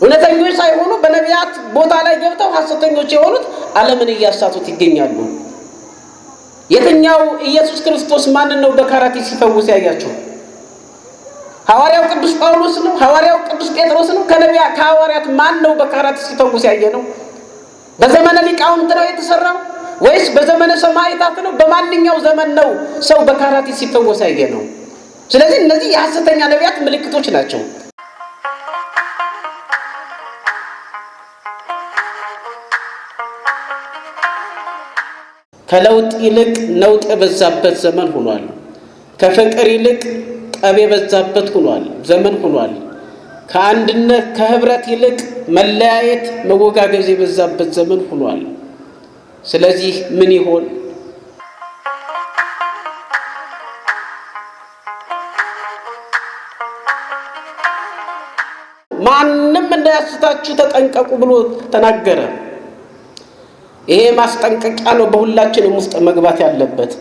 እውነተኞች ሳይሆኑ በነቢያት ቦታ ላይ ገብተው ሐሰተኞች የሆኑት ዓለምን እያሳቱት ይገኛሉ። የትኛው ኢየሱስ ክርስቶስ ማንን ነው በካራቴ ሲፈውስ ያያችሁ? ሐዋርያው ቅዱስ ጳውሎስ ነው? ሐዋርያው ቅዱስ ጴጥሮስ ነው? ከሐዋርያት ማን ነው በካራቴ ሲፈውስ ያየነው? በዘመነ ሊቃውንት ነው የተሰራው ወይስ በዘመነ ሰማዕታት ነው? በማንኛው ዘመን ነው ሰው በካራቴ ሲፈወስ ያየነው? ስለዚህ እነዚህ የሐሰተኛ ነቢያት ምልክቶች ናቸው። ከለውጥ ይልቅ ነውጥ የበዛበት ዘመን ሆኗል። ከፍቅር ይልቅ ጠብ የበዛበት ሆኗል ዘመን ሆኗል። ከአንድነት ከህብረት ይልቅ መለያየት መወጋገዝ የበዛበት ዘመን ሆኗል። ስለዚህ ምን ይሆን? ማንም እንዳያስታችሁ ተጠንቀቁ ብሎ ተናገረ። ይሄ ማስጠንቀቂያ ነው በሁላችንም ውስጥ መግባት ያለበት።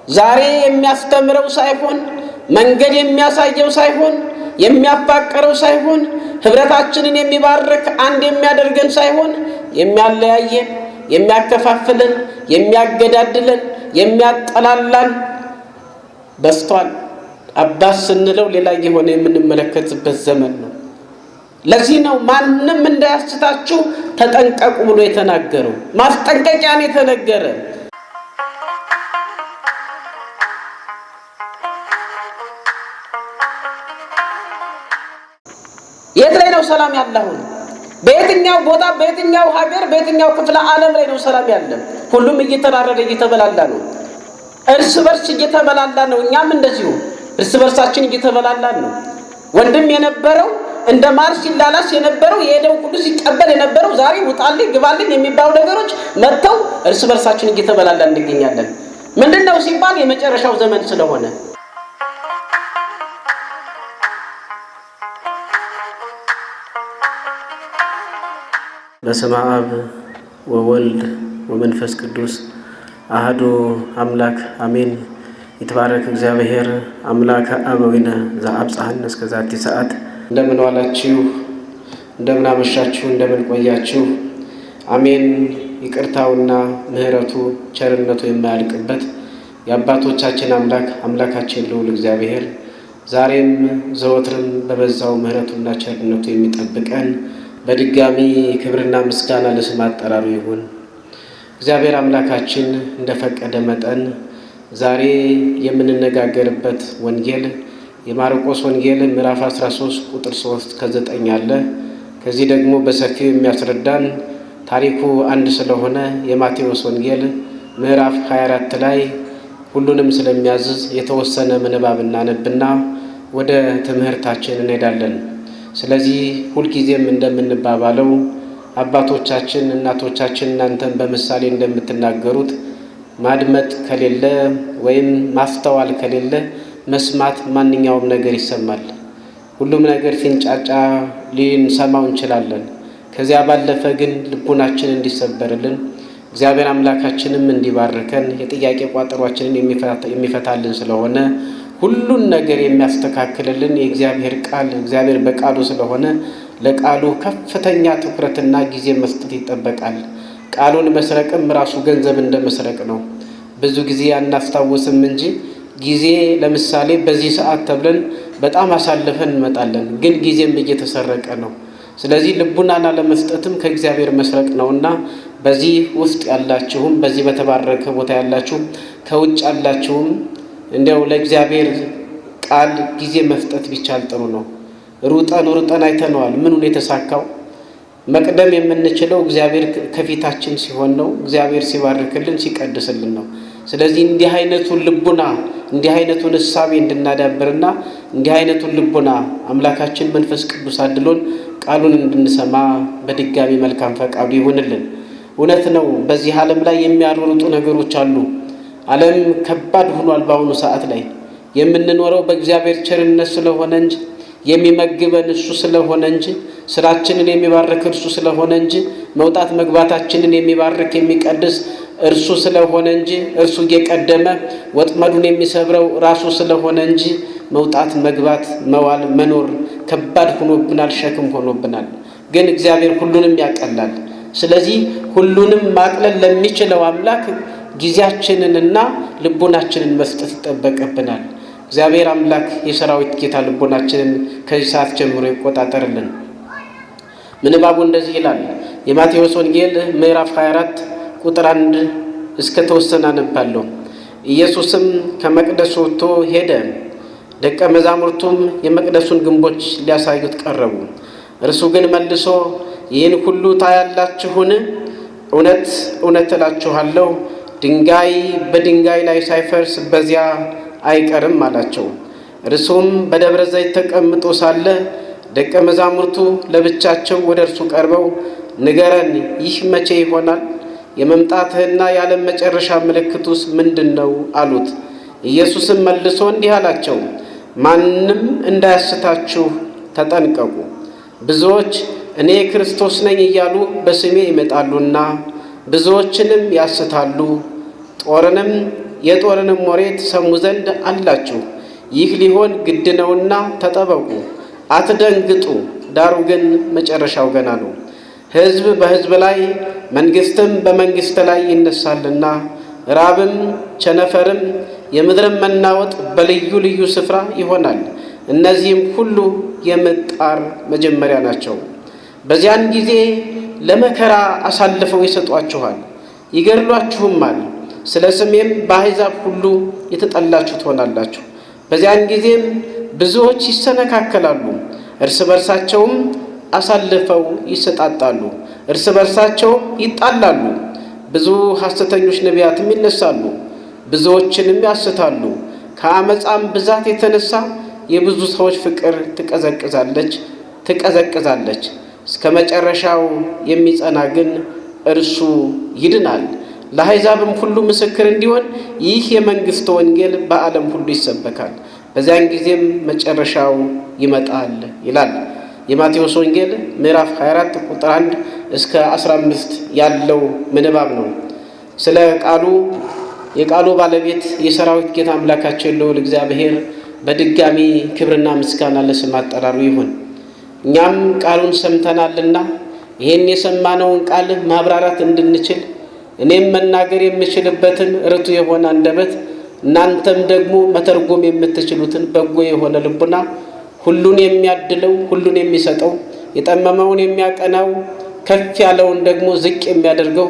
ዛሬ የሚያስተምረው ሳይሆን መንገድ የሚያሳየው ሳይሆን የሚያፋቀረው ሳይሆን ህብረታችንን የሚባርክ አንድ የሚያደርገን ሳይሆን የሚያለያየን፣ የሚያከፋፍለን፣ የሚያገዳድለን፣ የሚያጠላላን በስቷል። አባስ ስንለው ሌላ የሆነ የምንመለከትበት ዘመን ነው። ለዚህ ነው ማንም እንዳያስታችሁ ተጠንቀቁ ብሎ የተናገረው። ማስጠንቀቂያን የተነገረ የት ላይ ነው ሰላም ያለው? በየትኛው ቦታ፣ በየትኛው ሀገር፣ በየትኛው ክፍለ ዓለም ላይ ነው ሰላም ያለው? ሁሉም እየተራረደ እየተበላላ ነው። እርስ በርስ እየተበላላ ነው። እኛም እንደዚሁ እርስ በርሳችን እየተበላላን ነው። ወንድም የነበረው እንደ ማር ሲላላስ የነበረው የሄደው ሁሉ ሲቀበል የነበረው ዛሬ ውጣልኝ ግባልኝ የሚባሉ ነገሮች መጥተው እርስ በርሳችን እየተበላላን እንገኛለን። ምንድነው ሲባል የመጨረሻው ዘመን ስለሆነ በስመ አብ ወወልድ ወመንፈስ ቅዱስ አሐዱ አምላክ አሜን። ይትባረክ እግዚአብሔር አምላከ አበዊነ ዘአብጽሐነ እስከ ዛቲ ሰዓት። እንደምን ዋላችሁ? እንደምን አመሻችሁ? እንደምን ቆያችሁ? አሜን። ይቅርታውና ምሕረቱ ቸርነቱ የማያልቅበት የአባቶቻችን አምላክ አምላካችን ልዑል እግዚአብሔር ዛሬም ዘወትርም በበዛው ምሕረቱና ቸርነቱ የሚጠብቀን በድጋሚ ክብርና ምስጋና ለስም አጠራሩ ይሁን። እግዚአብሔር አምላካችን እንደፈቀደ መጠን ዛሬ የምንነጋገርበት ወንጌል የማርቆስ ወንጌል ምዕራፍ 13 ቁጥር 3 ከ9 አለ። ከዚህ ደግሞ በሰፊው የሚያስረዳን ታሪኩ አንድ ስለሆነ የማቴዎስ ወንጌል ምዕራፍ 24 ላይ ሁሉንም ስለሚያዝዝ የተወሰነ ምንባብ እናነብና ወደ ትምህርታችን እንሄዳለን። ስለዚህ ሁልጊዜም እንደምንባባለው አባቶቻችን እናቶቻችን እናንተም በምሳሌ እንደምትናገሩት ማድመጥ ከሌለ ወይም ማስተዋል ከሌለ መስማት ማንኛውም ነገር ይሰማል። ሁሉም ነገር ሲንጫጫ ልንሰማው እንችላለን። ከዚያ ባለፈ ግን ልቡናችን እንዲሰበርልን እግዚአብሔር አምላካችንም እንዲባርከን የጥያቄ ቋጠሯችንን የሚፈታልን ስለሆነ ሁሉን ነገር የሚያስተካክልልን የእግዚአብሔር ቃል እግዚአብሔር በቃሉ ስለሆነ ለቃሉ ከፍተኛ ትኩረትና ጊዜ መስጠት ይጠበቃል። ቃሉን መስረቅም ራሱ ገንዘብ እንደመስረቅ ነው። ብዙ ጊዜ አናስታውስም እንጂ ጊዜ ለምሳሌ በዚህ ሰዓት ተብለን በጣም አሳልፈን እንመጣለን፣ ግን ጊዜም እየተሰረቀ ነው። ስለዚህ ልቡናን አለመስጠትም ከእግዚአብሔር መስረቅ ነውና በዚህ ውስጥ ያላችሁም በዚህ በተባረከ ቦታ ያላችሁም ከውጭ ያላችሁም እንዲያው ለእግዚአብሔር ቃል ጊዜ መስጠት ቢቻል ጥሩ ነው። ሩጠን አይተነዋል ምኑን የተሳካው። መቅደም የምንችለው እግዚአብሔር ከፊታችን ሲሆን ነው። እግዚአብሔር ሲባርክልን ሲቀድስልን ነው። ስለዚህ እንዲህ አይነቱን ልቡና እንዲህ አይነቱን እሳቤ እንድናዳብርና እንዲህ አይነቱን ልቡና አምላካችን መንፈስ ቅዱስ አድሎን ቃሉን እንድንሰማ በድጋሚ መልካም ፈቃዱ ይሁንልን። እውነት ነው፣ በዚህ ዓለም ላይ የሚያሯሩጡ ነገሮች አሉ። ዓለም ከባድ ሆኗል። በአሁኑ ሰዓት ላይ የምንኖረው በእግዚአብሔር ቸርነት ስለሆነ እንጂ የሚመግበን እሱ ስለሆነ እንጂ ስራችንን የሚባርክ እርሱ ስለሆነ እንጂ መውጣት መግባታችንን የሚባርክ የሚቀድስ እርሱ ስለሆነ እንጂ እርሱ እየቀደመ ወጥመዱን የሚሰብረው ራሱ ስለሆነ እንጂ መውጣት መግባት መዋል መኖር ከባድ ሆኖብናል፣ ሸክም ሆኖብናል። ግን እግዚአብሔር ሁሉንም ያቀላል። ስለዚህ ሁሉንም ማቅለል ለሚችለው አምላክ ጊዜያችንንና ልቦናችንን መስጠት ይጠበቅብናል። እግዚአብሔር አምላክ የሰራዊት ጌታ ልቦናችንን ከዚህ ሰዓት ጀምሮ ይቆጣጠርልን። ምንባቡ እንደዚህ ይላል። የማቴዎስ ወንጌል ምዕራፍ 24 ቁጥር 1 እስከ ተወሰነ አነባለሁ። ኢየሱስም ከመቅደሱ ወጥቶ ሄደ። ደቀ መዛሙርቱም የመቅደሱን ግንቦች ሊያሳዩት ቀረቡ። እርሱ ግን መልሶ ይህን ሁሉ ታያላችሁን? እውነት እውነት እላችኋለሁ ድንጋይ በድንጋይ ላይ ሳይፈርስ በዚያ አይቀርም አላቸው። እርሱም በደብረ ዘይት ተቀምጦ ሳለ ደቀ መዛሙርቱ ለብቻቸው ወደ እርሱ ቀርበው ንገረን፣ ይህ መቼ ይሆናል? የመምጣትህና የዓለም መጨረሻ ምልክቱስ ምንድነው? አሉት። ኢየሱስም መልሶ እንዲህ አላቸው፣ ማንም እንዳያስታችሁ ተጠንቀቁ። ብዙዎች እኔ ክርስቶስ ነኝ እያሉ በስሜ ይመጣሉና ብዙዎችንም ያስታሉ። የጦርንም ወሬ ትሰሙ ዘንድ አላችሁ። ይህ ሊሆን ግድ ነውና ተጠበቁ፣ አትደንግጡ። ዳሩ ግን መጨረሻው ገና ነው። ሕዝብ በሕዝብ ላይ መንግሥትም በመንግሥት ላይ ይነሳልና ራብም ቸነፈርም የምድርም መናወጥ በልዩ ልዩ ስፍራ ይሆናል። እነዚህም ሁሉ የምጣር መጀመሪያ ናቸው። በዚያን ጊዜ ለመከራ አሳልፈው ይሰጧችኋል፣ ይገድሏችሁማል። ስለ ስሜም በአሕዛብ ሁሉ የተጠላችሁ ትሆናላችሁ። በዚያን ጊዜም ብዙዎች ይሰነካከላሉ፣ እርስ በርሳቸውም አሳልፈው ይሰጣጣሉ፣ እርስ በርሳቸውም ይጣላሉ። ብዙ ሐሰተኞች ነቢያትም ይነሳሉ፣ ብዙዎችንም ያስታሉ። ከአመፃም ብዛት የተነሳ የብዙ ሰዎች ፍቅር ትቀዘቅዛለች። እስከ መጨረሻው የሚጸና ግን እርሱ ይድናል። ለአሕዛብም ሁሉ ምስክር እንዲሆን ይህ የመንግሥት ወንጌል በዓለም ሁሉ ይሰበካል። በዚያን ጊዜም መጨረሻው ይመጣል ይላል። የማቴዎስ ወንጌል ምዕራፍ 24 ቁጥር 1 እስከ 15 ያለው ምንባብ ነው። ስለ የቃሉ ባለቤት የሰራዊት ጌታ አምላካችን ልዑል እግዚአብሔር በድጋሚ ክብርና ምስጋና ለስም አጠራሩ ይሁን። እኛም ቃሉን ሰምተናልና ይህን የሰማነውን ቃል ማብራራት እንድንችል እኔም መናገር የምችልበትን ርቱ የሆነ አንደበት እናንተም ደግሞ መተርጎም የምትችሉትን በጎ የሆነ ልቡና ሁሉን የሚያድለው ሁሉን የሚሰጠው የጠመመውን የሚያቀናው ከፍ ያለውን ደግሞ ዝቅ የሚያደርገው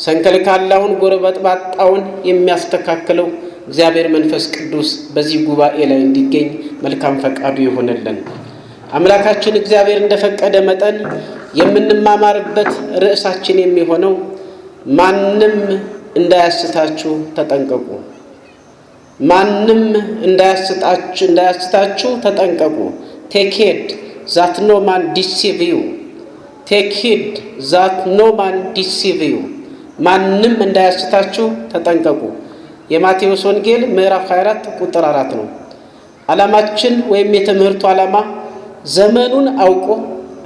ሰንከልካላውን ጎረበጥባጣውን የሚያስተካክለው እግዚአብሔር መንፈስ ቅዱስ በዚህ ጉባኤ ላይ እንዲገኝ መልካም ፈቃዱ ይሆንልን። አምላካችን እግዚአብሔር እንደፈቀደ መጠን የምንማማርበት ርዕሳችን የሚሆነው ማንም እንዳያስታችሁ ተጠንቀቁ። ማንም እንዳያስታችሁ ተጠንቀቁ። Take heed that no man deceive you. Take heed that no man deceive you. ማንም እንዳያስታችሁ ተጠንቀቁ። የማቴዎስ ወንጌል ምዕራፍ 24 ቁጥር 4 ነው። ዓላማችን ወይም የትምህርቱ ዓላማ ዘመኑን አውቆ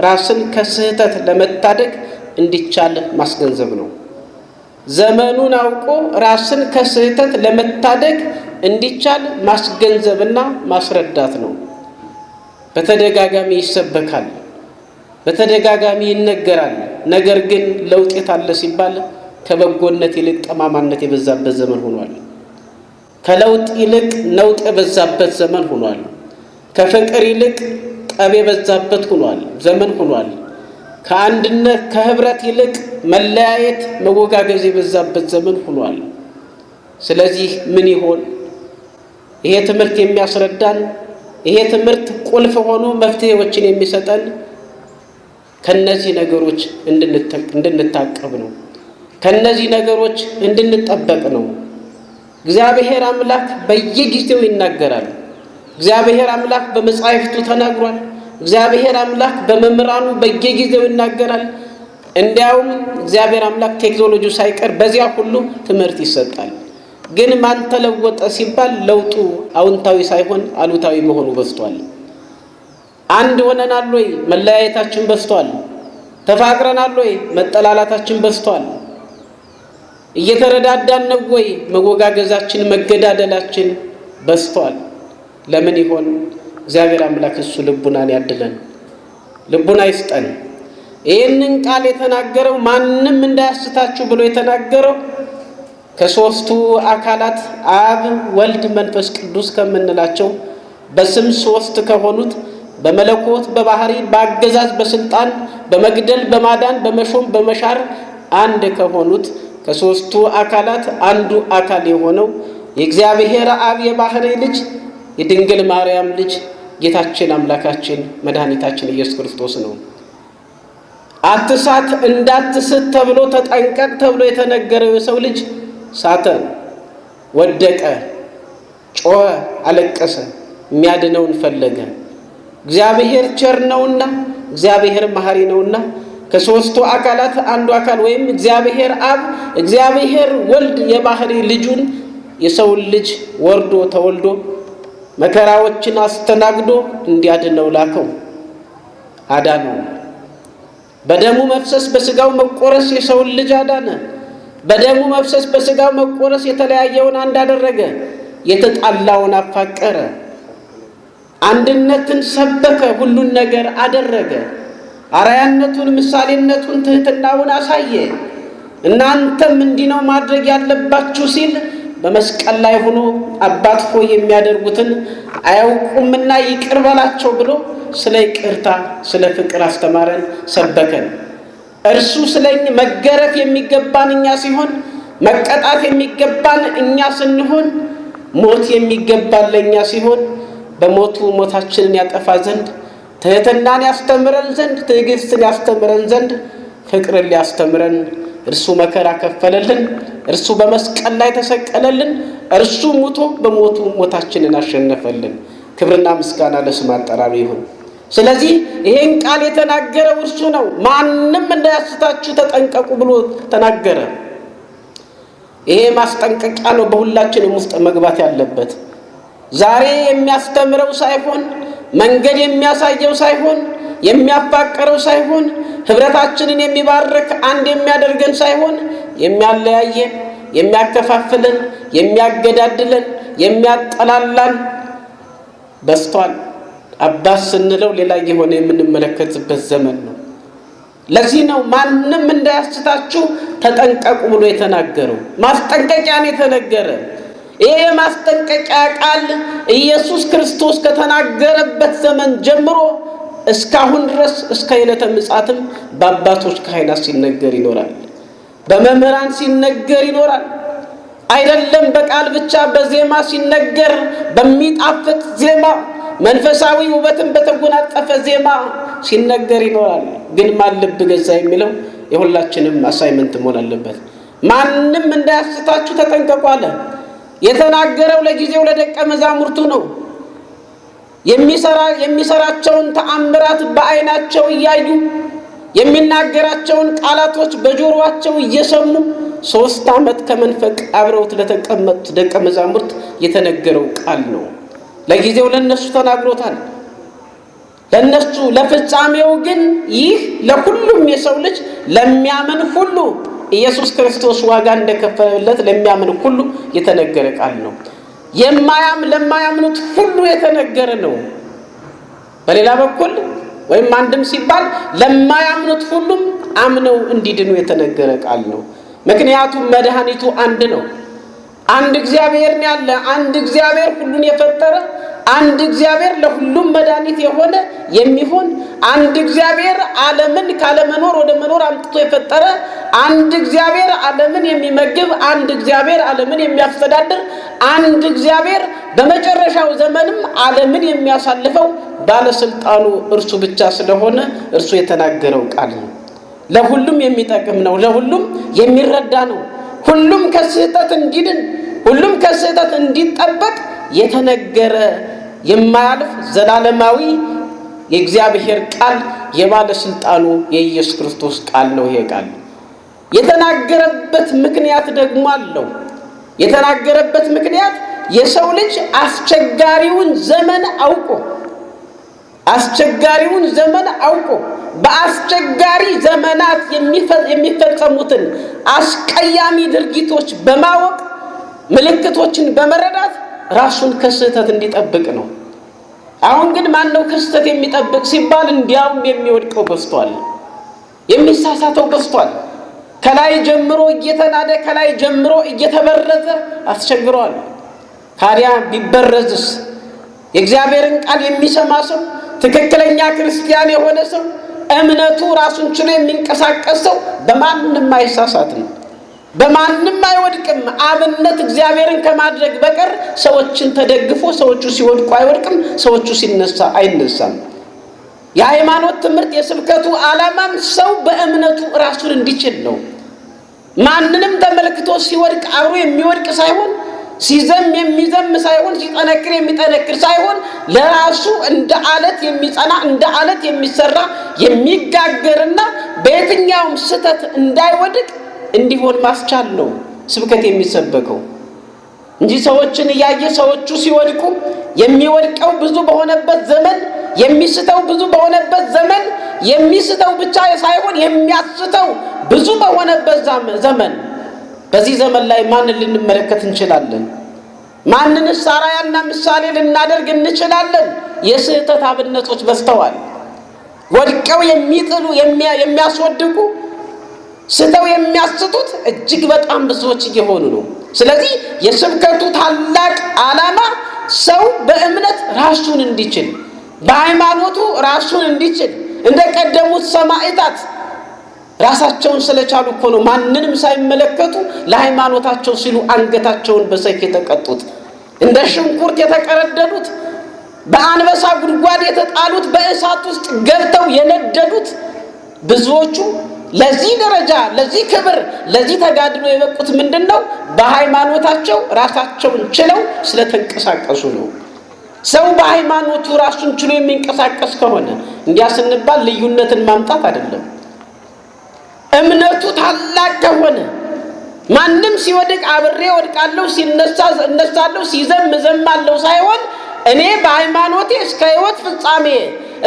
ራስን ከስህተት ለመታደግ እንዲቻል ማስገንዘብ ነው። ዘመኑን አውቆ ራስን ከስህተት ለመታደግ እንዲቻል ማስገንዘብና ማስረዳት ነው። በተደጋጋሚ ይሰበካል፣ በተደጋጋሚ ይነገራል። ነገር ግን ለውጥ የታለ ሲባል ከበጎነት ይልቅ ጠማማነት የበዛበት ዘመን ሆኗል። ከለውጥ ይልቅ ነውጥ የበዛበት ዘመን ሆኗል። ከፍቅር ይልቅ ጠብ የበዛበት ዘመን ሆኗል። ከአንድነት ከህብረት ይልቅ መለያየት መወጋገዝ የበዛበት ዘመን ሆኗል። ስለዚህ ምን ይሆን ይሄ ትምህርት የሚያስረዳን? ይሄ ትምህርት ቁልፍ ሆኖ መፍትሄዎችን የሚሰጠን ከነዚህ ነገሮች እንድንታቀብ ነው። ከነዚህ ነገሮች እንድንጠበቅ ነው። እግዚአብሔር አምላክ በየጊዜው ይናገራል። እግዚአብሔር አምላክ በመጻሕፍቱ ተናግሯል። እግዚአብሔር አምላክ በመምህራኑ በየጊዜው ይናገራል። እንዲያውም እግዚአብሔር አምላክ ቴክኖሎጂው ሳይቀር በዚያ ሁሉ ትምህርት ይሰጣል። ግን ማን ተለወጠ ሲባል ለውጡ አዎንታዊ ሳይሆን አሉታዊ መሆኑ በዝቷል። አንድ ሆነናል ወይ? መለያየታችን በዝቷል። ተፋቅረናል ወይ? መጠላላታችን በዝቷል። እየተረዳዳን ነው ወይ? መወጋገዛችን መገዳደላችን በዝቷል። ለምን ይሆን? እግዚአብሔር አምላክ እሱ ልቡናን ያድለን፣ ልቡና ይስጠን። ይህንን ቃል የተናገረው ማንም እንዳያስታችሁ ብሎ የተናገረው ከሶስቱ አካላት አብ ወልድ መንፈስ ቅዱስ ከምንላቸው በስም ሶስት ከሆኑት በመለኮት በባህሪ በአገዛዝ በስልጣን በመግደል በማዳን በመሾም በመሻር አንድ ከሆኑት ከሶስቱ አካላት አንዱ አካል የሆነው የእግዚአብሔር አብ የባህሪ ልጅ የድንግል ማርያም ልጅ ጌታችን አምላካችን መድኃኒታችን ኢየሱስ ክርስቶስ ነው። አትሳት እንዳትስት ተብሎ ተጠንቀቅ ተብሎ የተነገረው የሰው ልጅ ሳተ፣ ወደቀ፣ ጮኸ፣ አለቀሰ፣ የሚያድነውን ፈለገ። እግዚአብሔር ቸር ነውና እግዚአብሔር መሐሪ ነውና ከሶስቱ አካላት አንዱ አካል ወይም እግዚአብሔር አብ እግዚአብሔር ወልድ የባህሪ ልጁን የሰውን ልጅ ወርዶ ተወልዶ መከራዎችን አስተናግዶ እንዲያድነው ላከው፣ አዳነው። በደሙ መፍሰስ በስጋው መቆረስ የሰውን ልጅ አዳነ። በደሙ መፍሰስ በስጋው መቆረስ የተለያየውን አንድ አደረገ፣ የተጣላውን አፋቀረ፣ አንድነትን ሰበከ፣ ሁሉን ነገር አደረገ። አርአያነቱን ምሳሌነቱን ትህትናውን አሳየ። እናንተም እንዲህ ነው ማድረግ ያለባችሁ ሲል በመስቀል ላይ ሆኖ አባት ሆይ የሚያደርጉትን አያውቁምና ይቅር በላቸው ብሎ ስለ ይቅርታ ስለ ፍቅር አስተማረን፣ ሰበከን። እርሱ ስለኛ መገረፍ የሚገባን እኛ ሲሆን መቀጣት የሚገባን እኛ ስንሆን ሞት የሚገባን ለእኛ ሲሆን በሞቱ ሞታችንን ያጠፋ ዘንድ ትህትናን ያስተምረን ዘንድ ትዕግስትን ያስተምረን ዘንድ ፍቅርን ሊያስተምረን እርሱ መከራ ከፈለልን። እርሱ በመስቀል ላይ ተሰቀለልን። እርሱ ሙቶ በሞቱ ሞታችንን አሸነፈልን። ክብርና ምስጋና ለስሙ አጠራሪ ይሁን። ስለዚህ ይሄን ቃል የተናገረው እርሱ ነው። ማንም እንዳያስታችሁ ተጠንቀቁ ብሎ ተናገረ። ይሄ ማስጠንቀቂያ ነው በሁላችንም ውስጥ መግባት ያለበት። ዛሬ የሚያስተምረው ሳይሆን መንገድ የሚያሳየው ሳይሆን የሚያፋቀረው ሳይሆን ህብረታችንን የሚባርክ አንድ የሚያደርገን ሳይሆን የሚያለያየን፣ የሚያከፋፍለን፣ የሚያገዳድለን፣ የሚያጠላላን በስቷል። አባስ ስንለው ሌላ የሆነ የምንመለከትበት ዘመን ነው። ለዚህ ነው ማንም እንዳያስታችሁ ተጠንቀቁ ብሎ የተናገረው። ማስጠንቀቂያን የተነገረ ይሄ ማስጠንቀቂያ ቃል ኢየሱስ ክርስቶስ ከተናገረበት ዘመን ጀምሮ እስካሁን ድረስ እስከ ዕለተ ምጽአትም በአባቶች ካህናት ሲነገር ይኖራል። በመምህራን ሲነገር ይኖራል። አይደለም በቃል ብቻ በዜማ ሲነገር በሚጣፍጥ ዜማ መንፈሳዊ ውበትን በተጎናጸፈ ዜማ ሲነገር ይኖራል። ግን ማን ልብ ገዛ የሚለው የሁላችንም አሳይመንት መሆን አለበት። ማንም እንዳያስታችሁ ተጠንቀቁ አለ። የተናገረው ለጊዜው ለደቀ መዛሙርቱ ነው። የሚሰራቸውን ተአምራት በአይናቸው እያዩ የሚናገራቸውን ቃላቶች በጆሮአቸው እየሰሙ 3 ዓመት ከመንፈቅ አብረውት ለተቀመጡት ደቀ መዛሙርት የተነገረው ቃል ነው። ለጊዜው ለነሱ ተናግሮታል። ለነሱ ለፍጻሜው ግን ይህ ለሁሉም የሰው ልጅ ለሚያምን ሁሉ ኢየሱስ ክርስቶስ ዋጋ እንደከፈለለት ለሚያምን ሁሉ የተነገረ ቃል ነው። ለማያምኑት ሁሉ የተነገረ ነው። በሌላ በኩል ወይም አንድም ሲባል ለማያምኑት ሁሉም አምነው እንዲድኑ የተነገረ ቃል ነው። ምክንያቱም መድኃኒቱ አንድ ነው። አንድ እግዚአብሔር ነው ያለ። አንድ እግዚአብሔር ሁሉን የፈጠረ፣ አንድ እግዚአብሔር ለሁሉም መድኃኒት የሆነ የሚሆን፣ አንድ እግዚአብሔር ዓለምን ካለመኖር ወደ መኖር አምጥቶ የፈጠረ፣ አንድ እግዚአብሔር ዓለምን የሚመግብ፣ አንድ እግዚአብሔር ዓለምን የሚያስተዳድር፣ አንድ እግዚአብሔር በመጨረሻው ዘመንም ዓለምን የሚያሳልፈው ባለስልጣኑ እርሱ ብቻ ስለሆነ እርሱ የተናገረው ቃል ነው። ለሁሉም የሚጠቅም ነው። ለሁሉም የሚረዳ ነው። ሁሉም ከስህተት እንዲድን፣ ሁሉም ከስህተት እንዲጠበቅ የተነገረ የማያልፍ ዘላለማዊ የእግዚአብሔር ቃል የባለስልጣኑ የኢየሱስ ክርስቶስ ቃል ነው። ይሄ ቃል የተናገረበት ምክንያት ደግሞ አለው። የተናገረበት ምክንያት የሰው ልጅ አስቸጋሪውን ዘመን አውቆ በአስቸጋሪ ዘመናት የሚፈጸሙትን አስቀያሚ ድርጊቶች በማወቅ ምልክቶችን በመረዳት ራሱን ከስህተት እንዲጠብቅ ነው። አሁን ግን ማን ነው ከስህተት የሚጠብቅ ሲባል እንዲያውም የሚወድቀው በዝቷል። የሚሳሳተው በስቷል። ከላይ ጀምሮ እየተናደ ከላይ ጀምሮ እየተበረዘ አስቸግሯል። ታዲያ ቢበረዝስ የእግዚአብሔርን ቃል የሚሰማ ሰው ትክክለኛ ክርስቲያን የሆነ ሰው እምነቱ ራሱን ችሎ የሚንቀሳቀስ ሰው በማንም አይሳሳትም፣ በማንም አይወድቅም። አብነት እግዚአብሔርን ከማድረግ በቀር ሰዎችን ተደግፎ ሰዎቹ ሲወድቁ አይወድቅም፣ ሰዎቹ ሲነሳ አይነሳም። የሃይማኖት ትምህርት የስብከቱ ዓላማም ሰው በእምነቱ ራሱን እንዲችል ነው። ማንንም ተመልክቶ ሲወድቅ አብሮ የሚወድቅ ሳይሆን፣ ሲዘም የሚዘም ሳይሆን፣ ሲጠነክር የሚጠነክር ሳይሆን ለራሱ እንደ አለት የሚጸና እንደ አለት የሚሰራ የሚጋገርና በየትኛውም ስህተት እንዳይወድቅ እንዲሆን ማስቻል ነው ስብከት የሚሰበከው እንጂ ሰዎችን እያየ ሰዎቹ ሲወድቁ የሚወድቀው ብዙ በሆነበት ዘመን የሚስተው ብዙ በሆነበት ዘመን የሚስተው ብቻ ሳይሆን የሚያስተው ብዙ በሆነበት ዘመን በዚህ ዘመን ላይ ማንን ልንመለከት እንችላለን? ማንንስ አርአያና ምሳሌ ልናደርግ እንችላለን? የስህተት አብነቶች በዝተዋል። ወድቀው የሚጥሉ የሚያስወድቁ ስተው የሚያስቱት እጅግ በጣም ብዙዎች እየሆኑ ነው። ስለዚህ የስብከቱ ታላቅ ዓላማ ሰው በእምነት ራሱን እንዲችል፣ በሃይማኖቱ ራሱን እንዲችል እንደቀደሙት ሰማዕታት ራሳቸውን ስለቻሉ እኮ ነው ማንንም ሳይመለከቱ ለሃይማኖታቸው ሲሉ አንገታቸውን በሰይፍ የተቀጡት፣ እንደ ሽንኩርት የተቀረደዱት፣ በአንበሳ ጉድጓድ የተጣሉት፣ በእሳት ውስጥ ገብተው የነደዱት ብዙዎቹ ለዚህ ደረጃ ለዚህ ክብር ለዚህ ተጋድሎ የበቁት ምንድነው? በሃይማኖታቸው ራሳቸውን ችለው ስለተንቀሳቀሱ ነው። ሰው በሃይማኖቱ ራሱን ችሎ የሚንቀሳቀስ ከሆነ እንዲያ ስንባል ልዩነትን ማምጣት አይደለም። እምነቱ ታላቅ ከሆነ ማንም ሲወድቅ አብሬ ወድቃለሁ፣ ሲነሳ እነሳለሁ፣ ሲዘም እዘማለሁ ሳይሆን እኔ በሃይማኖቴ እስከ ሕይወት ፍጻሜ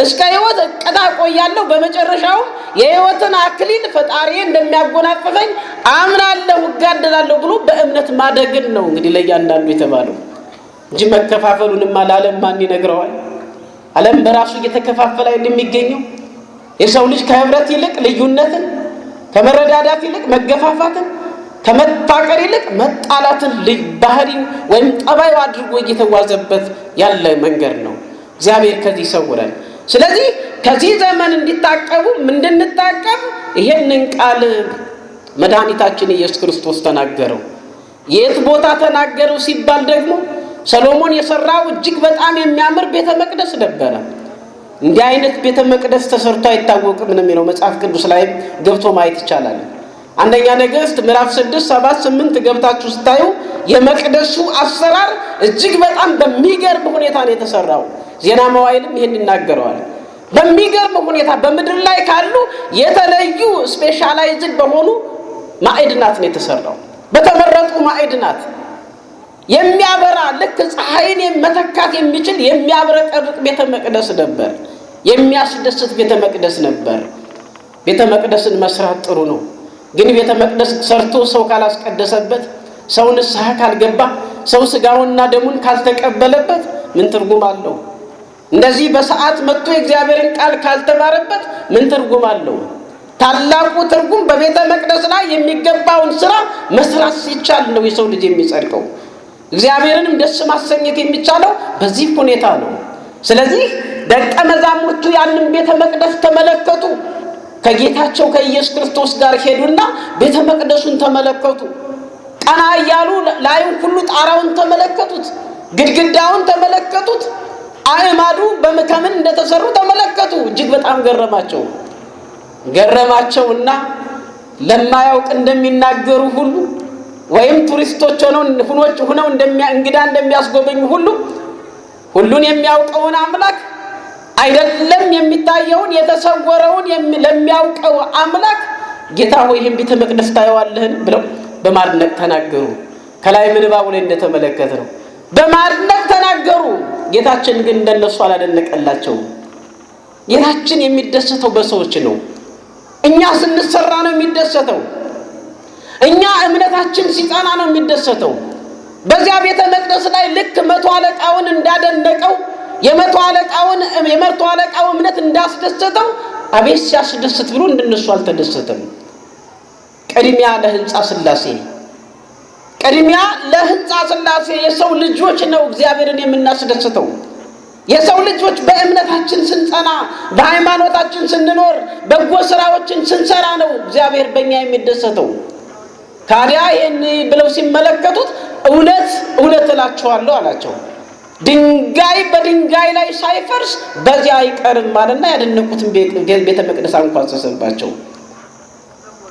እስከ ሕይወት እቅዳ ቆያለሁ፣ በመጨረሻውም የሕይወትን አክሊል ፈጣሪዬ እንደሚያጎናጽፈኝ አምናለሁ፣ እጋደላለሁ ብሎ በእምነት ማደግን ነው እንግዲህ ለእያንዳንዱ የተባለው እንጂ መከፋፈሉንማ ለዓለም ማን ይነግረዋል? ዓለም በራሱ እየተከፋፈለ የሚገኘው የሰው ልጅ ከህብረት ይልቅ ልዩነትን፣ ከመረዳዳት ይልቅ መገፋፋትን፣ ከመፋቀር ይልቅ መጣላትን ባህሪው ወይም ጠባዩ አድርጎ እየተጓዘበት ያለ መንገድ ነው። እግዚአብሔር ከዚህ ይሰውረን። ስለዚህ ከዚህ ዘመን እንዲታቀቡ እንድንታቀብ ይሄንን ቃል መድኃኒታችን ኢየሱስ ክርስቶስ ተናገረው። የት ቦታ ተናገረው ሲባል ደግሞ ሰሎሞን የሰራው እጅግ በጣም የሚያምር ቤተ መቅደስ ነበረ። እንዲህ አይነት ቤተ መቅደስ ተሰርቶ አይታወቅም ነው የሚለው መጽሐፍ ቅዱስ ላይ ገብቶ ማየት ይቻላል። አንደኛ ነገሥት ምዕራፍ 6፣ 7፣ 8 ገብታችሁ ስታዩ የመቅደሱ አሰራር እጅግ በጣም በሚገርም ሁኔታ ነው የተሰራው። ዜና መዋዕልም ይሄን ይናገረዋል። በሚገርም ሁኔታ በምድር ላይ ካሉ የተለዩ ስፔሻላይዝድ በሆኑ ማዕድናት ነው የተሰራው። በተመረጡ ማዕድናት የሚያበራ ልክ ፀሐይን መተካት የሚችል የሚያብረቀርቅ ቤተ መቅደስ ነበር። የሚያስደስት ቤተ መቅደስ ነበር። ቤተ መቅደስን መስራት ጥሩ ነው፣ ግን ቤተ መቅደስ ሰርቶ ሰው ካላስቀደሰበት፣ ሰው ንስሐ ካልገባ፣ ሰው ስጋውንና ደሙን ካልተቀበለበት ምን ትርጉም አለው? እንደዚህ በሰዓት መጥቶ የእግዚአብሔርን ቃል ካልተማረበት ምን ትርጉም አለው? ታላቁ ትርጉም በቤተ መቅደስ ላይ የሚገባውን ስራ መስራት ሲቻል ነው የሰው ልጅ የሚጸድቀው። እግዚአብሔርንም ደስ ማሰኘት የሚቻለው በዚህ ሁኔታ ነው። ስለዚህ ደቀ መዛሙርቱ ያንን ቤተ መቅደስ ተመለከቱ። ከጌታቸው ከኢየሱስ ክርስቶስ ጋር ሄዱና ቤተ መቅደሱን ተመለከቱ። ቀና እያሉ ላዩን ሁሉ ጣራውን ተመለከቱት፣ ግድግዳውን ተመለከቱት፣ አዕማዱ በከምን እንደተሰሩ ተመለከቱ። እጅግ በጣም ገረማቸውና ለማያውቅ እንደሚናገሩ ሁሉ ወይም ቱሪስቶች ሆነው እንግዳ እንደሚያስጎበኙ ሁሉ ሁሉን የሚያውቀውን አምላክ አይደለም የሚታየውን የተሰወረውን ለሚያውቀው አምላክ ጌታ ሆይ ይህን ቤተ መቅደስ ታየዋለህን ብለው በማድነቅ ተናገሩ። ከላይ ምንባቡ ላይ እንደተመለከተው በማድነቅ ተናገሩ። ጌታችን ግን እንደነሱ አላደነቀላቸው። ጌታችን የሚደሰተው በሰዎች ነው። እኛ ስንሰራ ነው የሚደሰተው። እኛ እምነታችን ሲጸና ነው የሚደሰተው። በዚያ ቤተ መቅደስ ላይ ልክ መቶ አለቃውን እንዳደነቀው የመቶ አለቃው እምነት እንዳስደሰተው አቤት ሲያስደስት ብሎ እንደነሱ አልተደሰተም። ቅድሚያ ለሕንጻ ሥላሴ ቅድሚያ ለሕንጻ ሥላሴ የሰው ልጆች ነው እግዚአብሔርን የምናስደስተው። የሰው ልጆች በእምነታችን ስንጸና፣ በሃይማኖታችን ስንኖር፣ በጎ ስራዎችን ስንሰራ ነው እግዚአብሔር በእኛ የሚደሰተው። ታዲያ ይህን ብለው ሲመለከቱት እውነት እውነት እላችኋለሁ አላቸው፣ ድንጋይ በድንጋይ ላይ ሳይፈርስ በዚያ አይቀርም ማለትና ያደነቁትን ቤተ መቅደስ አንኳሰሰባቸው።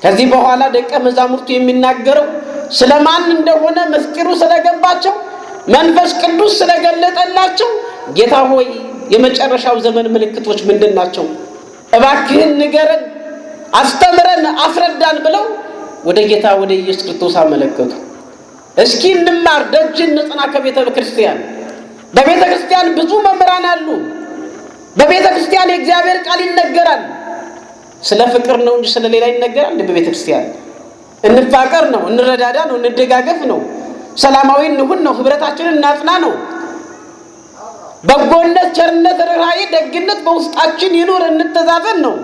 ከዚህ በኋላ ደቀ መዛሙርቱ የሚናገረው ስለማን እንደሆነ ምስጢሩ ስለገባቸው መንፈስ ቅዱስ ስለገለጠላቸው ጌታ ሆይ የመጨረሻው ዘመን ምልክቶች ምንድናቸው? እባክህን ንገረን፣ አስተምረን፣ አስረዳን ብለው ወደ ጌታ ወደ ኢየሱስ ክርስቶስ አመለከቱ። እስኪ እንማር፣ ደጅ እንጽና ከቤተ ክርስቲያን። በቤተ ክርስቲያን ብዙ መምህራን አሉ። በቤተ ክርስቲያን የእግዚአብሔር ቃል ይነገራል። ስለ ፍቅር ነው እንጂ ስለ ሌላ ይነገራል? በቤተ ክርስቲያን እንፋቀር ነው፣ እንረዳዳ ነው፣ እንደጋገፍ ነው፣ ሰላማዊ እንሁን ነው፣ ህብረታችንን እናጽና ነው። በጎነት፣ ቸርነት፣ ርኅራኄ፣ ደግነት በውስጣችን ይኑር፣ እንተዛዘን ነው።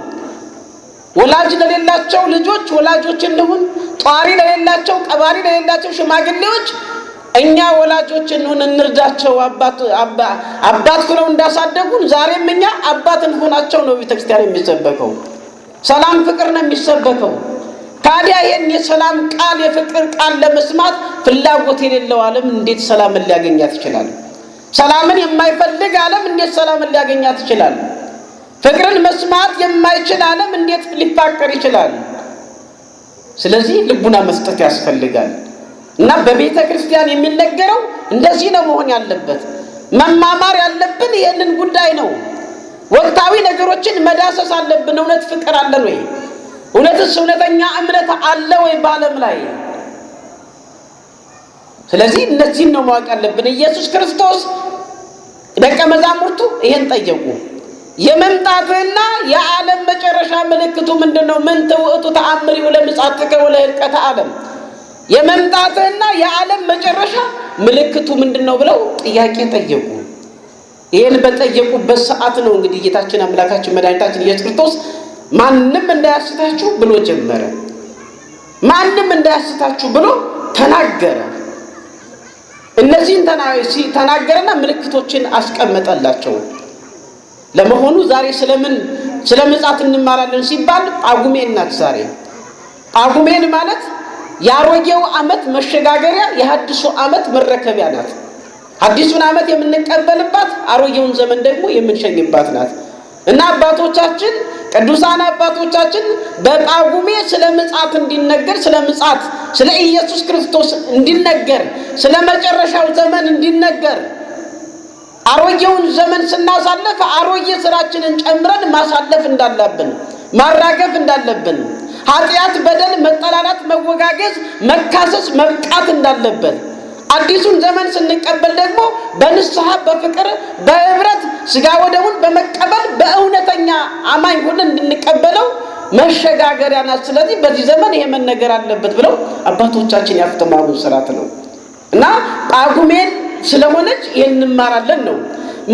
ወላጅ ለሌላቸው ልጆች ወላጆች እንሁን። ጧሪ ለሌላቸው፣ ቀባሪ ለሌላቸው ሽማግሌዎች እኛ ወላጆች እንሁን፣ እንርዳቸው። አባት ሆነው እንዳሳደጉን ዛሬም እኛ አባት እንሆናቸው ነው ቤተክርስቲያን የሚሰበከው። ሰላም ፍቅር ነው የሚሰበከው። ታዲያ ይህን የሰላም ቃል የፍቅር ቃል ለመስማት ፍላጎት የሌለው ዓለም እንዴት ሰላምን ሊያገኛት ይችላል? ሰላምን የማይፈልግ ዓለም እንዴት ሰላምን ሊያገኛት ይችላል? ፍቅርን መስማት የማይችል ዓለም እንዴት ሊፋቀር ይችላል? ስለዚህ ልቡና መስጠት ያስፈልጋል። እና በቤተ ክርስቲያን የሚነገረው እንደዚህ ነው መሆን ያለበት። መማማር ያለብን ይህንን ጉዳይ ነው። ወቅታዊ ነገሮችን መዳሰስ አለብን። እውነት ፍቅር አለን ወይ? እውነትስ እውነተኛ እምነት አለ ወይ በዓለም ላይ? ስለዚህ እነዚህን ነው ማወቅ ያለብን። ኢየሱስ ክርስቶስ ደቀ መዛሙርቱ ይሄን ጠየቁ። የመምጣትና የዓለም መጨረሻ ምልክቱ ምንድነው? ምን ተውእቱ ተአምሪው ለምጽአትከ ወለህልቀተ ዓለም። የመምጣትና የዓለም መጨረሻ ምልክቱ ምንድነው ብለው ጥያቄ ጠየቁ። ይሄን በጠየቁበት ሰዓት ነው እንግዲህ ጌታችን አምላካችን መድኃኒታችን ኢየሱስ ክርስቶስ ማንም እንዳያስታችሁ ብሎ ጀመረ። ማንም እንዳያስታችሁ ብሎ ተናገረ። እነዚህን ተናገረና ምልክቶችን አስቀመጠላቸው። ለመሆኑ ዛሬ ስለ ምጽአት እንማራለን ሲባል ጳጉሜን ናት ዛሬ። ጳጉሜን ማለት የአሮጌው ዓመት መሸጋገሪያ፣ የሐዲሱ ዓመት መረከቢያ ናት። አዲሱን ዓመት የምንቀበልባት፣ አሮጌውን ዘመን ደግሞ የምንሸኝባት ናት። እና አባቶቻችን ቅዱሳን አባቶቻችን በጳጉሜ ስለ ምጽአት እንዲነገር፣ ስለ ምጽአት ስለ ኢየሱስ ክርስቶስ እንዲነገር፣ ስለ መጨረሻው ዘመን እንዲነገር፣ አሮጌውን ዘመን ስናሳለፍ አሮጌ ስራችንን ጨምረን ማሳለፍ እንዳለብን፣ ማራገፍ እንዳለብን፣ ኃጢአት፣ በደል፣ መጠላላት፣ መወጋገዝ፣ መካሰስ መብቃት እንዳለበት፣ አዲሱን ዘመን ስንቀበል ደግሞ በንስሐ በፍቅር በህብረት ስጋ ወደሙን በመቀበል በእውነተኛ አማኝ ሆነን እንድንቀበለው መሸጋገሪያ ናት። ስለዚህ በዚህ ዘመን ይሄ መነገር አለበት ብለው አባቶቻችን ያስተማሩን ስርዓት ነው። እና ጳጉሜን ስለሆነች ይሄን እንማራለን ነው።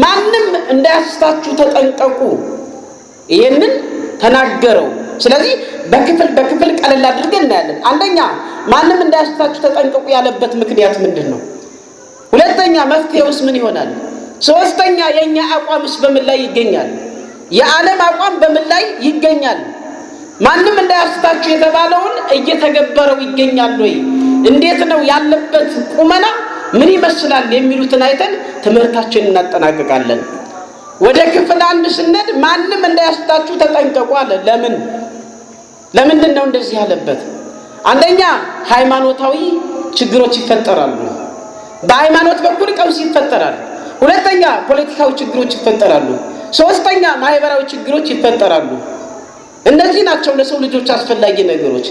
ማንም እንዳያስታችሁ ተጠንቀቁ፣ ይሄንን ተናገረው። ስለዚህ በክፍል ቀለል አድርገን እናያለን። አንደኛ ማንም እንዳያስታችሁ ተጠንቀቁ ያለበት ምክንያት ምንድነው? ሁለተኛ መፍትሄውስ ምን ይሆናል? ሶስተኛ የኛ አቋምስ በምን ላይ ይገኛል? የዓለም አቋም በምን ላይ ይገኛል? ማንም እንዳያስታችሁ የተባለውን እየተገበረው ይገኛል ወይ? እንዴት ነው ያለበት ቁመና ምን ይመስላል? የሚሉትን አይተን ትምህርታችንን እናጠናቅቃለን። ወደ ክፍል 1 ስንሄድ ማንም እንዳያስታችሁ ተጠንቀቁ አለ። ለምንድን ነው እንደዚህ ያለበት? አንደኛ ሃይማኖታዊ ችግሮች ይፈጠራሉ። በሃይማኖት በኩል ቀውስ ይፈጠራል። ሁለተኛ ፖለቲካዊ ችግሮች ይፈጠራሉ። ሶስተኛ ማህበራዊ ችግሮች ይፈጠራሉ። እነዚህ ናቸው ለሰው ልጆች አስፈላጊ ነገሮች።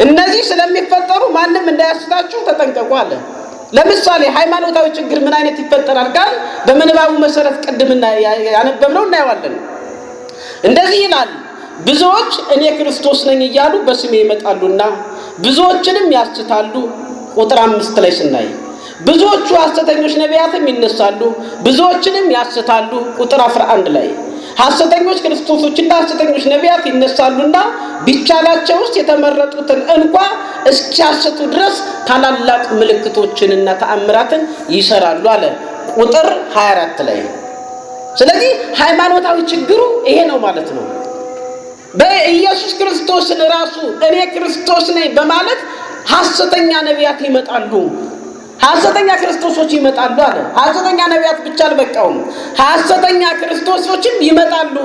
እነዚህ ስለሚፈጠሩ ማንም እንዳያስታችሁ ተጠንቀቁ አለ። ለምሳሌ ሃይማኖታዊ ችግር ምን አይነት ይፈጠራል ጋር በምንባቡ መሰረት ቅድምና ያነበብነው እናየዋለን። እንደዚህ ይላል፣ ብዙዎች እኔ ክርስቶስ ነኝ እያሉ በስሜ ይመጣሉና ብዙዎችንም ያስታሉ። ቁጥር 5 ላይ ስናይ ብዙዎቹ ሐሰተኞች ነቢያትም ይነሳሉ ብዙዎችንም ያስታሉ። ቁጥር 11 ላይ ሐሰተኞች ክርስቶሶችና ሐሰተኞች ነቢያት ይነሳሉና ቢቻላቸው ውስጥ የተመረጡትን እንኳ እስኪያስቱ ድረስ ታላላቅ ምልክቶችንና ተአምራትን ይሰራሉ አለ ቁጥር 24 ላይ። ስለዚህ ሃይማኖታዊ ችግሩ ይሄ ነው ማለት ነው። በኢየሱስ ክርስቶስን ራሱ እኔ ክርስቶስ ነኝ በማለት ሐሰተኛ ነቢያት ይመጣሉ፣ ሐሰተኛ ክርስቶሶች ይመጣሉ አለ። ሐሰተኛ ነቢያት ብቻ አልበቃውም፣ ሐሰተኛ ክርስቶሶችም ይመጣሉ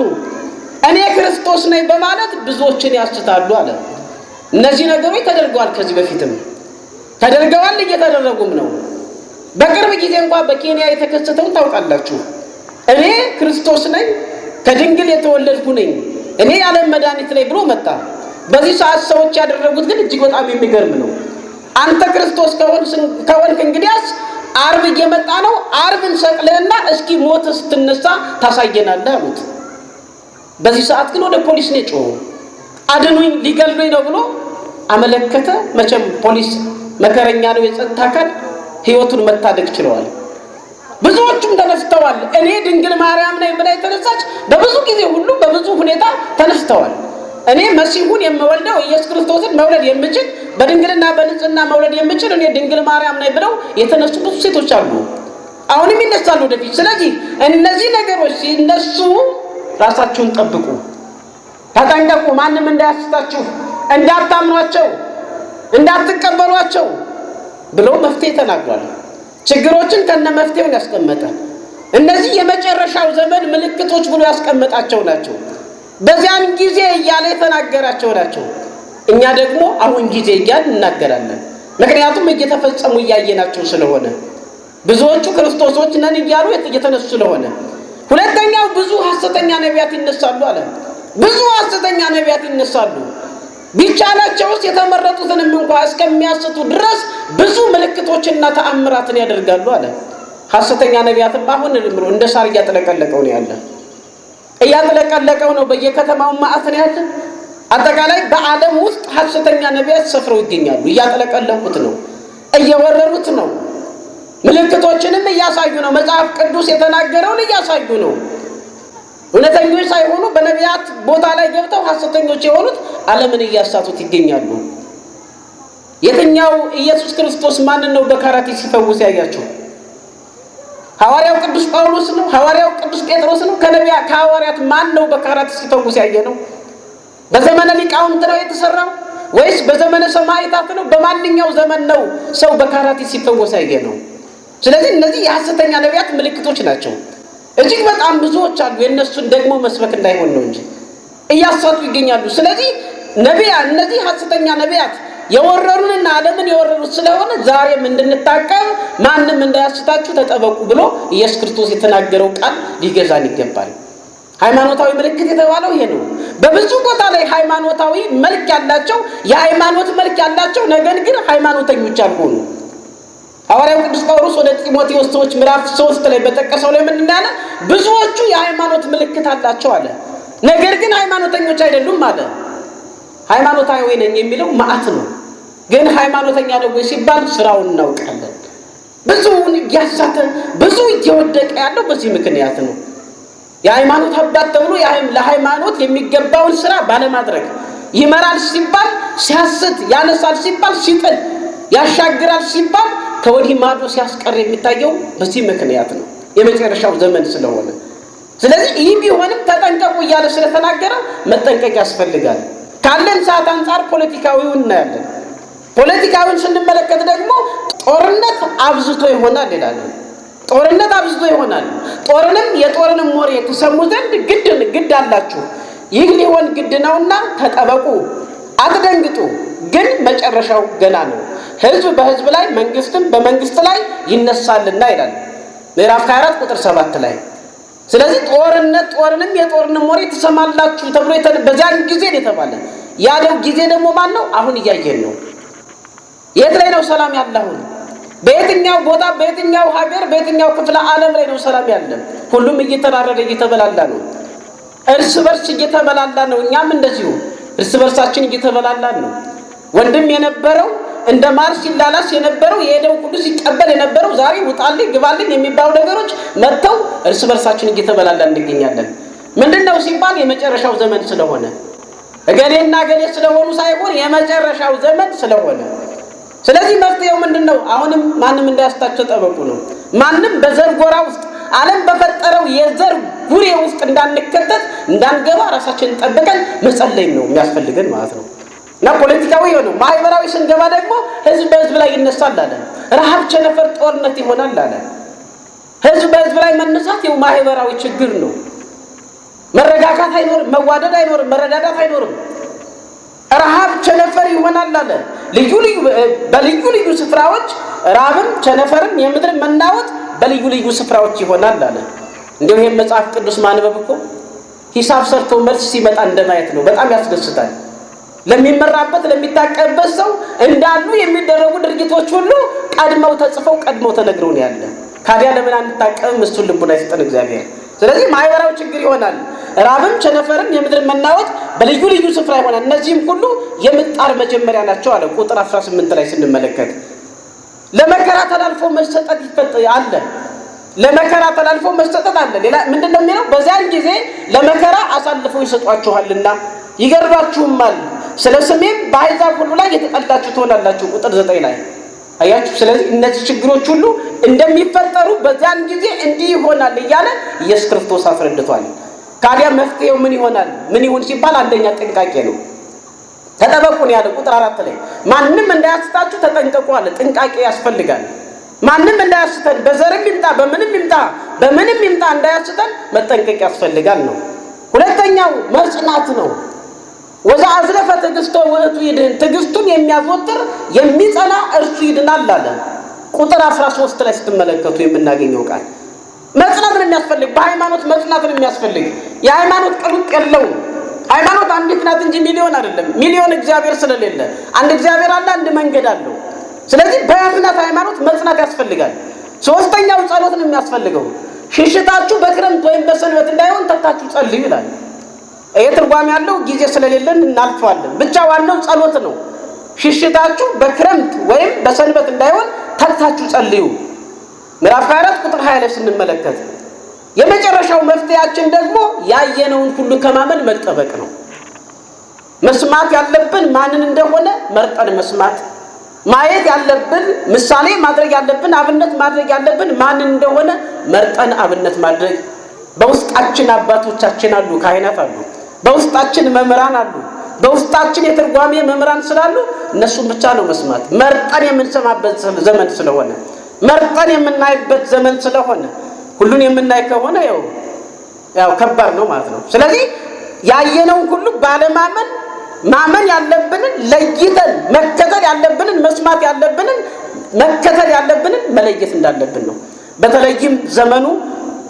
እኔ ክርስቶስ ነኝ በማለት ብዙዎችን ያስታሉ አለ። እነዚህ ነገሮች ተደርገዋል፣ ከዚህ በፊትም ተደርገዋል፣ እየተደረጉም ነው። በቅርብ ጊዜ እንኳን በኬንያ የተከሰተውን ታውቃላችሁ። እኔ ክርስቶስ ነኝ፣ ከድንግል የተወለድኩ ነኝ፣ እኔ የዓለም መድኃኒት ነኝ ብሎ መጣ። በዚህ ሰዓት ሰዎች ያደረጉት ግን እጅግ በጣም የሚገርም ነው። አንተ ክርስቶስ ከሆንክ እንግዲያስ ዓርብ እየመጣ ነው፣ ዓርብን ሰቅለህና እስኪ ሞት ስትነሳ ታሳየናለህ አሉት። በዚህ ሰዓት ግን ወደ ፖሊስ ነው የጮኸው። አድኑኝ ሊገሉኝ ነው ብሎ አመለከተ። መቼም ፖሊስ መከረኛ ነው፣ የጸጥታ አካል ሕይወቱን መታደግ ችለዋል። ብዙዎቹም ተነስተዋል። እኔ ድንግል ማርያም ነኝ ብላ የተነሳች በብዙ ጊዜ ሁሉ በብዙ ሁኔታ ተነስተዋል። እኔ መሲሁን የምወልደው ኢየሱስ ክርስቶስን መውለድ የምችል በድንግልና በንጽህና መውለድ የምችል እኔ ድንግል ማርያም ነኝ ብለው የተነሱ ብዙ ሴቶች አሉ፣ አሁንም ይነሳሉ ወደፊት። ስለዚህ እነዚህ ነገሮች ሲነሱ ራሳችሁን ጠብቁ፣ ተጠንቀቁ፣ ማንም እንዳያስታችሁ፣ እንዳታምኗቸው፣ እንዳትቀበሏቸው ብለው መፍትሄ ተናግሯል። ችግሮችን ከነ መፍትሄውን ያስቀመጠ እነዚህ የመጨረሻው ዘመን ምልክቶች ብሎ ያስቀመጣቸው ናቸው። በዚያን ጊዜ እያለ የተናገራቸው ናቸው። እኛ ደግሞ አሁን ጊዜ እያልን እናገራለን። ምክንያቱም እየተፈጸሙ እያየናቸው ስለሆነ ብዙዎቹ ክርስቶሶች ነን እያሉ እየተነሱ ስለሆነ። ሁለተኛው ብዙ ሐሰተኛ ነቢያት ይነሳሉ አለ። ብዙ ሐሰተኛ ነቢያት ይነሳሉ፣ ቢቻላቸው ውስጥ የተመረጡትንም እንኳን እስከሚያስቱ ድረስ ብዙ ምልክቶችና ተአምራትን ያደርጋሉ አለ። ሐሰተኛ ነቢያትም አሁን እንደ ሳር እያጥለቀለቀው ነው ያለ፣ እያጥለቀለቀው ነው። በየከተማው ማዕት ነው ያለ። አጠቃላይ በዓለም ውስጥ ሐሰተኛ ነቢያት ሰፍረው ይገኛሉ። እያጥለቀለቁት ነው፣ እየወረሩት ነው። ምልክቶችንም እያሳዩ ነው። መጽሐፍ ቅዱስ የተናገረውን እያሳዩ ነው። እውነተኞች ሳይሆኑ በነቢያት ቦታ ላይ ገብተው ሐሰተኞች የሆኑት ዓለምን እያሳቱት ይገኛሉ። የትኛው ኢየሱስ ክርስቶስ ማንን ነው በካራቴ ሲፈውስ ያያቸው? ሐዋርያው ቅዱስ ጳውሎስ ነው? ሐዋርያው ቅዱስ ጴጥሮስ ነው? ከሐዋርያት ማን ነው በካራቴ ሲፈውስ ያየ ነው? በዘመነ ሊቃውንት ነው የተሰራው ወይስ በዘመነ ሰማዕታት ነው? በማንኛው ዘመን ነው ሰው በካራቴ ሲፈወስ ያየ ነው? ስለዚህ እነዚህ የሐሰተኛ ነቢያት ምልክቶች ናቸው። እጅግ በጣም ብዙዎች አሉ። የእነሱን ደግሞ መስበክ እንዳይሆን ነው እንጂ እያሳቱ ይገኛሉ። ስለዚህ ነቢያት፣ እነዚህ ሐሰተኛ ነቢያት የወረሩንና ዓለምን የወረሩት ስለሆነ ዛሬም እንድንታቀብ ማንም እንዳያስታችሁ ተጠበቁ ብሎ ኢየሱስ ክርስቶስ የተናገረው ቃል ሊገዛን ይገባል። ሃይማኖታዊ ምልክት የተባለው ይሄ ነው። በብዙ ቦታ ላይ ሃይማኖታዊ መልክ ያላቸው የሃይማኖት መልክ ያላቸው ነገር ግን ሃይማኖተኞች አልሆኑ። ሐዋርያው ቅዱስ ጳውሎስ ወደ ጢሞቴዎስ ሰዎች ምዕራፍ 3 ላይ በጠቀሰው ላይ ምን እንዳለ? ብዙዎቹ የሃይማኖት ምልክት አላቸው አለ፣ ነገር ግን ሃይማኖተኞች አይደሉም አለ። ሃይማኖታዊ ነኝ የሚለው ማዕት ነው፣ ግን ሃይማኖተኛ ነው ወይ ሲባል ስራውን እናውቃለን። ብዙውን እያሳተ ብዙ እየወደቀ ያለው በዚህ ምክንያት ነው። የሃይማኖት አባት ተብሎ ለሃይማኖት የሚገባውን ስራ ባለማድረግ ይመራል ሲባል ሲያስት፣ ያነሳል ሲባል ሲጥል፣ ያሻግራል ሲባል ከወዲህ ማዶ ሲያስቀር የሚታየው በዚህ ምክንያት ነው፣ የመጨረሻው ዘመን ስለሆነ። ስለዚህ ይህ ቢሆንም ተጠንቀቁ እያለ ስለተናገረ መጠንቀቅ ያስፈልጋል። ካለን ሰዓት አንጻር ፖለቲካዊውን እናያለን። ፖለቲካዊውን ስንመለከት ደግሞ ጦርነት አብዝቶ ይሆናል ይላል። ጦርነት አብዝቶ ይሆናል። የጦርንም ወሬ ተሰሙ ዘንድ ግድ አላችሁ። ይህ ሊሆን ግድ ነውና ተጠበቁ፣ አትደንግጡ፣ ግን መጨረሻው ገና ነው። ሕዝብ በሕዝብ ላይ መንግስትም በመንግስት ላይ ይነሳልና ይላል ምዕራፍ 24 ቁጥር 7 ላይ። ስለዚህ ጦርንም የጦርንም ወሬ ተሰማላችሁ ተብሎ በዚያን ጊዜ ነው የተባለ። ያለው ጊዜ ደግሞ ማን ነው? አሁን እያየን ነው። የት ላይ ነው ሰላም ያለው? በየትኛው ቦታ፣ በየትኛው ሀገር፣ በየትኛው ክፍለ ዓለም ላይ ነው ሰላም ያለ? ሁሉም እየተራረደ እየተበላላ ነው። እርስ በርስ እየተበላላ ነው። እኛም እንደዚሁ እርስ በርሳችን እየተበላላን ነው። ወንድም የነበረው እንደ ማር ሲላላስ የነበረው የሄደው ሁሉ ሲቀበል የነበረው ዛሬ ውጣልኝ ግባልኝ የሚባሉ ነገሮች መጥተው እርስ በርሳችን እየተበላላን እንገኛለን። ምንድነው ሲባል የመጨረሻው ዘመን ስለሆነ እገሌና እገሌ ስለሆኑ ሳይሆን የመጨረሻው ዘመን ስለሆነ። ስለዚህ መፍትሄው ምንድነው? አሁንም ማንም እንዳያስታቸው ጠበቁ ነው። ማንም በዘር ጎራ ውስጥ ዓለም በፈጠረው የዘር ጉሬ ውስጥ እንዳንከተት እንዳንገባ ራሳችንን ጠብቀን መጸለይ ነው የሚያስፈልገን ማለት ነው። እና ፖለቲካዊ ነው። ማህበራዊ ስንገባ ደግሞ ህዝብ በህዝብ ላይ ይነሳል አለ። ረሃብ፣ ቸነፈር፣ ጦርነት ይሆናል አለ። ህዝብ በህዝብ ላይ መነሳት ይኸው ማህበራዊ ችግር ነው። መረጋጋት አይኖርም፣ መዋደድ አይኖርም፣ መረዳዳት አይኖርም። ረሃብ፣ ቸነፈር ይሆናል አለ። በልዩ ልዩ ስፍራዎች ረሃብም ቸነፈርም የምድር መናወጥ በልዩ ልዩ ስፍራዎች ይሆናል አለ። እንደው ይሄን መጽሐፍ ቅዱስ ማንበብ እኮ ሂሳብ ሰርቶ መልስ ሲመጣ እንደማየት ነው። በጣም ያስደስታል። ለሚመራበት ለሚታቀብበት ሰው እንዳሉ የሚደረጉ ድርጊቶች ሁሉ ቀድመው ተጽፈው ቀድመው ተነግረው ነው ያለ። ካዲያ ለምን አንታቀብም? እሱን ልቡና ይስጠን እግዚአብሔር። ስለዚህ ማህበራዊ ችግር ይሆናል። ራብም ቸነፈርም የምድር መናወጥ በልዩ ልዩ ስፍራ ይሆናል። እነዚህም ሁሉ የምጣር መጀመሪያ ናቸው አለ። ቁጥር 18 ላይ ስንመለከት ለመከራ ተላልፎ መሰጠት አለ። ለመከራ ተላልፎ መሰጠት አለ። ሌላ ምንድነው የሚለው? በዚያን ጊዜ ለመከራ አሳልፈው ይሰጧችኋልና ይገድሏችሁማል፣ ስለ ስሜም በአሕዛብ ሁሉ ላይ የተጠላችሁ ትሆናላችሁ። ቁጥር 9 ላይ አያችሁ። ስለዚህ እነዚህ ችግሮች ሁሉ እንደሚፈጠሩ በዚያን ጊዜ እንዲህ ይሆናል እያለ ኢየሱስ ክርስቶስ አስረድቷል። ታዲያ መፍትሄው ምን ይሆናል? ምን ይሁን ሲባል አንደኛ ጥንቃቄ ነው። ተጠበቁ ነው ያለ። ቁጥር 4 ላይ ማንም እንዳያስታችሁ ተጠንቀቁ አለ። ጥንቃቄ ያስፈልጋል። ማንም እንዳያስተን፣ በዘርም ይምጣ በምንም ይምጣ እንዳያስተን መጠንቀቅ ያስፈልጋል ነው። ሁለተኛው መጽናት ነው። ወዛ አዝለፈ ትዕግስቶ ወእቱ ይድን፣ ትዕግስቱን የሚያዘወትር የሚጸና እርሱ ይድናል አለ። ቁጥር 13 ላይ ስትመለከቱ የምናገኘው ቃል መጽናት ነው የሚያስፈልግ። በሃይማኖት መጽናት ነው የሚያስፈልግ። የሃይማኖት ቅሩቅ የለውም። ሃይማኖት አንዲት ናት እንጂ ሚሊዮን አይደለም። ሚሊዮን እግዚአብሔር ስለሌለ አንድ እግዚአብሔር አለ፣ አንድ መንገድ አለው። ስለዚህ በያዝናት ሃይማኖት መጽናት ያስፈልጋል። ሶስተኛው ጸሎት ነው የሚያስፈልገው። ሽሽታችሁ በክረምት ወይም በሰንበት እንዳይሆን ተግታችሁ ጸልዩ ይላል። ይሄ ትርጓሜ ያለው ጊዜ ስለሌለን እናልፈዋለን። ብቻ ዋናው ጸሎት ነው። ሽሽታችሁ በክረምት ወይም በሰንበት እንዳይሆን ተግታችሁ ጸልዩ። ምዕራፍ 24 ቁጥር 20 ላይ ስንመለከት የመጨረሻው መፍትሄያችን ደግሞ ያየነውን ሁሉ ከማመን መጠበቅ ነው። መስማት ያለብን ማንን እንደሆነ መርጠን መስማት፣ ማየት ያለብን ምሳሌ ማድረግ ያለብን አብነት ማድረግ ያለብን ማንን እንደሆነ መርጠን አብነት ማድረግ። በውስጣችን አባቶቻችን አሉ፣ ካህናት አሉ፣ በውስጣችን መምህራን አሉ፣ በውስጣችን የትርጓሜ መምህራን ስላሉ እነሱን ብቻ ነው መስማት። መርጠን የምንሰማበት ዘመን ስለሆነ፣ መርጠን የምናይበት ዘመን ስለሆነ ሁሉን የምናይ ከሆነ ያው ከባድ ነው ማለት ነው። ስለዚህ ያየነውን ሁሉ ባለማመን ማመን ያለብንን ለይተን መከተል ያለብንን መስማት ያለብንን መከተል ያለብንን መለየት እንዳለብን ነው። በተለይም ዘመኑ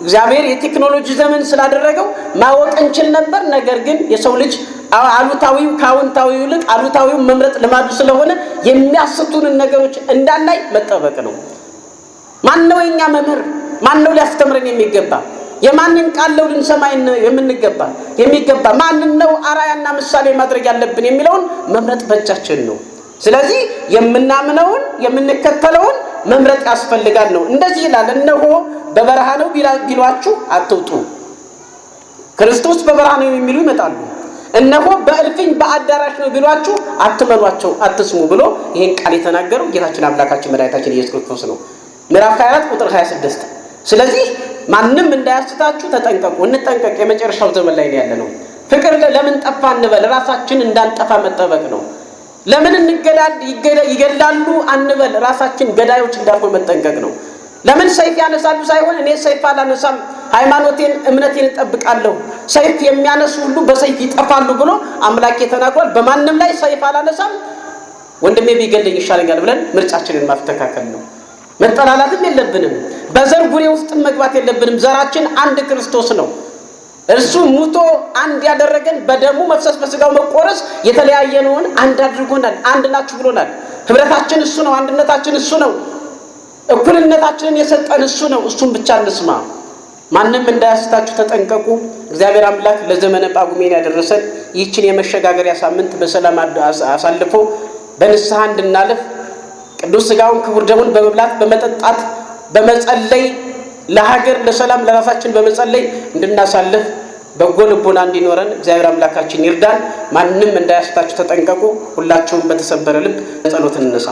እግዚአብሔር የቴክኖሎጂ ዘመን ስላደረገው ማወቅ እንችል ነበር። ነገር ግን የሰው ልጅ አሉታዊው ከአዎንታዊው ይልቅ አሉታዊውን መምረጥ ልማዱ ስለሆነ የሚያስቱንን ነገሮች እንዳናይ መጠበቅ ነው። ማን ነው የኛ መምህር? ማን ነው ሊያስተምረን የሚገባ? የማንን ቃል ነው ልንሰማ የሚገባ? ማንን ነው አራያና ምሳሌ ማድረግ ያለብን የሚለውን መምረጥ በእጃችን ነው። ስለዚህ የምናምነውን የምንከተለውን መምረጥ ያስፈልጋል ነው። እንደዚህ ይላል፣ እነሆ በበረሃ ነው ቢሏችሁ አትውጡ። ክርስቶስ በበረሃ ነው የሚሉ ይመጣሉ። እነሆ በእልፍኝ በአዳራሽ ነው ቢሏችሁ አትመኗቸው፣ አትስሙ ብሎ ይሄን ቃል የተናገረው ጌታችን አምላካችን መድኃኒታችን ኢየሱስ ክርስቶስ ነው። ምዕራፍ 24 ቁጥር 26። ስለዚህ ማንም እንዳያስታችሁ ተጠንቀቁ፣ እንጠንቀቅ። የመጨረሻው ዘመን ላይ ያለ ነው። ፍቅር ለምን ጠፋ እንበል፣ ራሳችን እንዳንጠፋ መጠበቅ ነው። ለምን ይገላሉ አንበል፣ ራሳችን ገዳዮች እንዳንሆን መጠንቀቅ ነው። ለምን ሰይፍ ያነሳሉ ሳይሆን እኔ ሰይፍ አላነሳም፣ ሃይማኖቴን እምነቴን እጠብቃለሁ፣ ሰይፍ የሚያነሱ ሁሉ በሰይፍ ይጠፋሉ ብሎ አምላኬ ተናግሯል። በማንም ላይ ሰይፍ አላነሳም፣ ወንድሜ ቢገለኝ ይሻለኛል ብለን ምርጫችንን ማስተካከል ነው። መጠላላትም የለብንም። በዘር ጉሬ ውስጥ መግባት የለብንም። ዘራችን አንድ ክርስቶስ ነው። እርሱ ሙቶ አንድ ያደረገን በደሙ መፍሰስ በስጋው መቆረስ የተለያየነውን አንድ አድርጎናል። አንድ ናችሁ ብሎናል። ህብረታችን እሱ ነው። አንድነታችን እሱ ነው። እኩልነታችንን የሰጠን እሱ ነው። እሱን ብቻ እንስማ። ማንም እንዳያስታችሁ ተጠንቀቁ። እግዚአብሔር አምላክ ለዘመነ ጳጉሜን ያደረሰን ይህችን የመሸጋገሪያ ሳምንት በሰላም አሳልፎ በንስሐ እንድናልፍ ቅዱስ ሥጋውን ክቡር ደሙን በመብላት በመጠጣት በመጸለይ ለሀገር ለሰላም ለራሳችን በመጸለይ እንድናሳልፍ በጎ ልቦና እንዲኖረን እግዚአብሔር አምላካችን ይርዳን። ማንም እንዳያስታችሁ ተጠንቀቁ። ሁላችሁም በተሰበረ ልብ ጸሎት እንነሳ።